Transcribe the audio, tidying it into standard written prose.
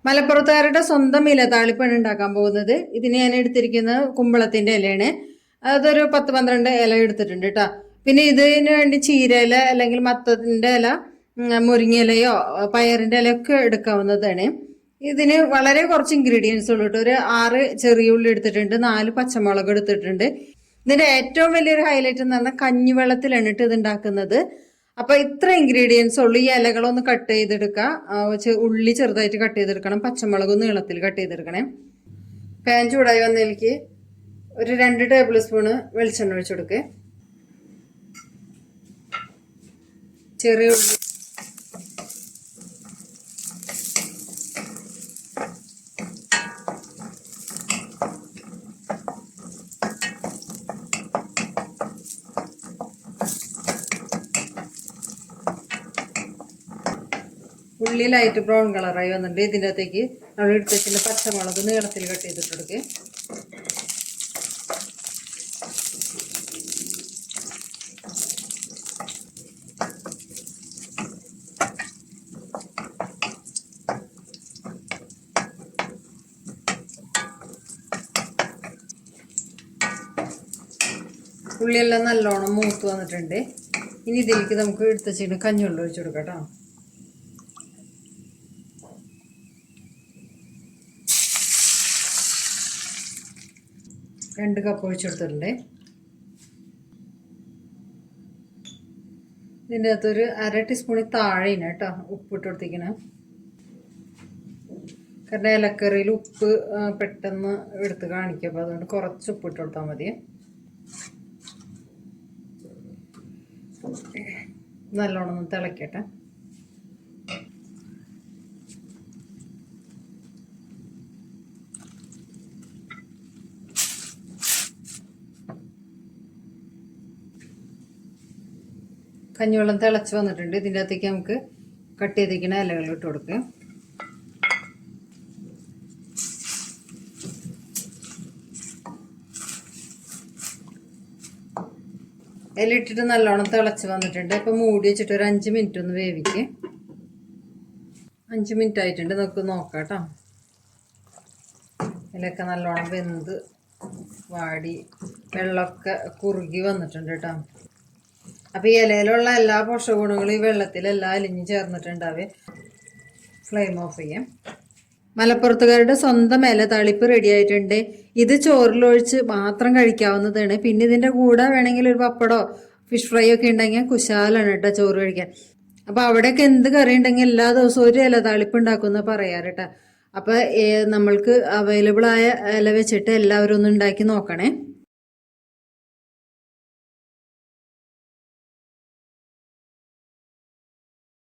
മലപ്പുറത്തുകാരുടെ സ്വന്തം ഇലതാളിപ്പാണ് ഉണ്ടാക്കാൻ പോകുന്നത്. ഇതിന് ഞാൻ എടുത്തിരിക്കുന്നത് കുമ്പളത്തിന്റെ ഇലയാണ്. അതൊരു 10-12 ഇല എടുത്തിട്ടുണ്ട് കേട്ടോ. പിന്നെ ഇതിന് വേണ്ടി ചീരയില അല്ലെങ്കിൽ മത്തത്തിന്റെ ഇല, മുരിങ്ങയിലയോ പയറിന്റെ ഇലയൊക്കെ എടുക്കാവുന്നതാണ്. ഇതിന് വളരെ കുറച്ച് ഇൻഗ്രീഡിയൻസ് ഉള്ളൂ കേട്ടോ. ഒരു 6 ചെറിയ ഉള്ളി എടുത്തിട്ടുണ്ട്, 4 പച്ചമുളക് എടുത്തിട്ടുണ്ട്. ഇതിന്റെ ഏറ്റവും വലിയൊരു ഹൈലൈറ്റ് എന്ന് പറഞ്ഞാൽ കഞ്ഞിവെള്ളത്തിലാണ് ഇട്ട് ഇത് ഉണ്ടാക്കുന്നത്. അപ്പൊ ഇത്ര ഇൻഗ്രീഡിയൻസ് ഉള്ളൂ. ഈ ഇലകളൊന്ന് കട്ട് ചെയ്തെടുക്കുക. ഉള്ളി ചെറുതായിട്ട് കട്ട് ചെയ്തെടുക്കണം, പച്ചമുളക് നീളത്തിൽ കട്ട് ചെയ്തെടുക്കണേ. പാൻ ചൂടായി വന്നതിലേക്ക് ഒരു 2 ടേബിൾ സ്പൂണ് വെളിച്ചെണ്ണ ഒഴിച്ചു കൊടുക്കുക. ചെറിയ ഉള്ളി, ഉള്ളി ലൈറ്റ് ബ്രൗൺ കളറായി വന്നിട്ടുണ്ട്. ഇതിൻ്റെ അകത്തേക്ക് നമ്മൾ എടുത്ത് വെച്ചിട്ട് പച്ചമുളക് നീളത്തിൽ കട്ട് ചെയ്തിട്ട് കൊടുക്കുക. ഉള്ളിയെല്ലാം നല്ലോണം മൂത്ത് വന്നിട്ടുണ്ട്. ഇനി ഇതിലേക്ക് നമുക്ക് എടുത്ത് വെച്ചിട്ട് കഞ്ഞിവെള്ളം ഒഴിച്ചു കൊടുക്കാം കേട്ടോ. രണ്ട് കപ്പ് ഒഴിച്ചെടുത്തിട്ടുണ്ട്. ഇതിൻ്റെ അകത്തൊരു 1/2 ടീസ്പൂണിൽ താഴെയാണ് കേട്ടോ ഉപ്പിട്ട് കൊടുത്തിരിക്കണം. കാരണം ഇലക്കറിയിൽ ഉപ്പ് പെട്ടെന്ന് എടുത്ത് കാണിക്കും, അപ്പോൾ അതുകൊണ്ട് കുറച്ച് ഉപ്പിട്ട് കൊടുത്താൽ മതി. നല്ലോണം ഒന്ന് തിളക്കട്ടെ. കഞ്ഞിവെള്ളം തിളച്ച് വന്നിട്ടുണ്ട്. ഇതിൻ്റെ അകത്തേക്ക് നമുക്ക് കട്ട് ചെയ്തിരിക്കുന്ന ഇലകൾ ഇട്ട് കൊടുക്കുക. ഇലയിട്ടിട്ട് നല്ലോണം തിളച്ച് വന്നിട്ടുണ്ട്. ഇപ്പം മൂടി വെച്ചിട്ട് ഒരു 5 മിനിറ്റ് ഒന്ന് വേവിക്കുക. 5 മിനിറ്റ് ആയിട്ടുണ്ട്, നമുക്ക് നോക്കാം കേട്ടോ. ഇലയൊക്കെ നല്ലോണം വെന്ത് വാടി വെള്ളമൊക്കെ കുറുകി വന്നിട്ടുണ്ട് കേട്ടോ. അപ്പോൾ ഈ ഇലയിലുള്ള എല്ലാ പോഷകഗുണങ്ങളും ഈ വെള്ളത്തിലെല്ലാം അലിഞ്ഞ് ചേർന്നിട്ടുണ്ടാവേ. ഫ്ലെയിം ഓഫ് ചെയ്യാം. മലപ്പുറത്തുകാരുടെ സ്വന്തം ഇല താളിപ്പ് റെഡി ആയിട്ടുണ്ട്. ഇത് ചോറിലൊഴിച്ച് മാത്രം കഴിക്കാവുന്നതാണ്. പിന്നെ ഇതിൻ്റെ കൂടെ വേണമെങ്കിൽ ഒരു പപ്പടോ ഫിഷ് ഫ്രൈ ഒക്കെ ഉണ്ടെങ്കിൽ കുശാലാണ് കേട്ടോ ചോറ് കഴിക്കാൻ. അപ്പോൾ അവിടെയൊക്കെ എന്ത് കറി ഉണ്ടെങ്കിൽ എല്ലാ ദിവസവും ഒരു ഇല താളിപ്പ് ഉണ്ടാക്കുമെന്ന് പറയാറ് കേട്ടോ. അപ്പോൾ നമ്മൾക്ക് അവൈലബിൾ ആയ ഇല വെച്ചിട്ട് എല്ലാവരും ഒന്ന് ഉണ്ടാക്കി നോക്കണേ.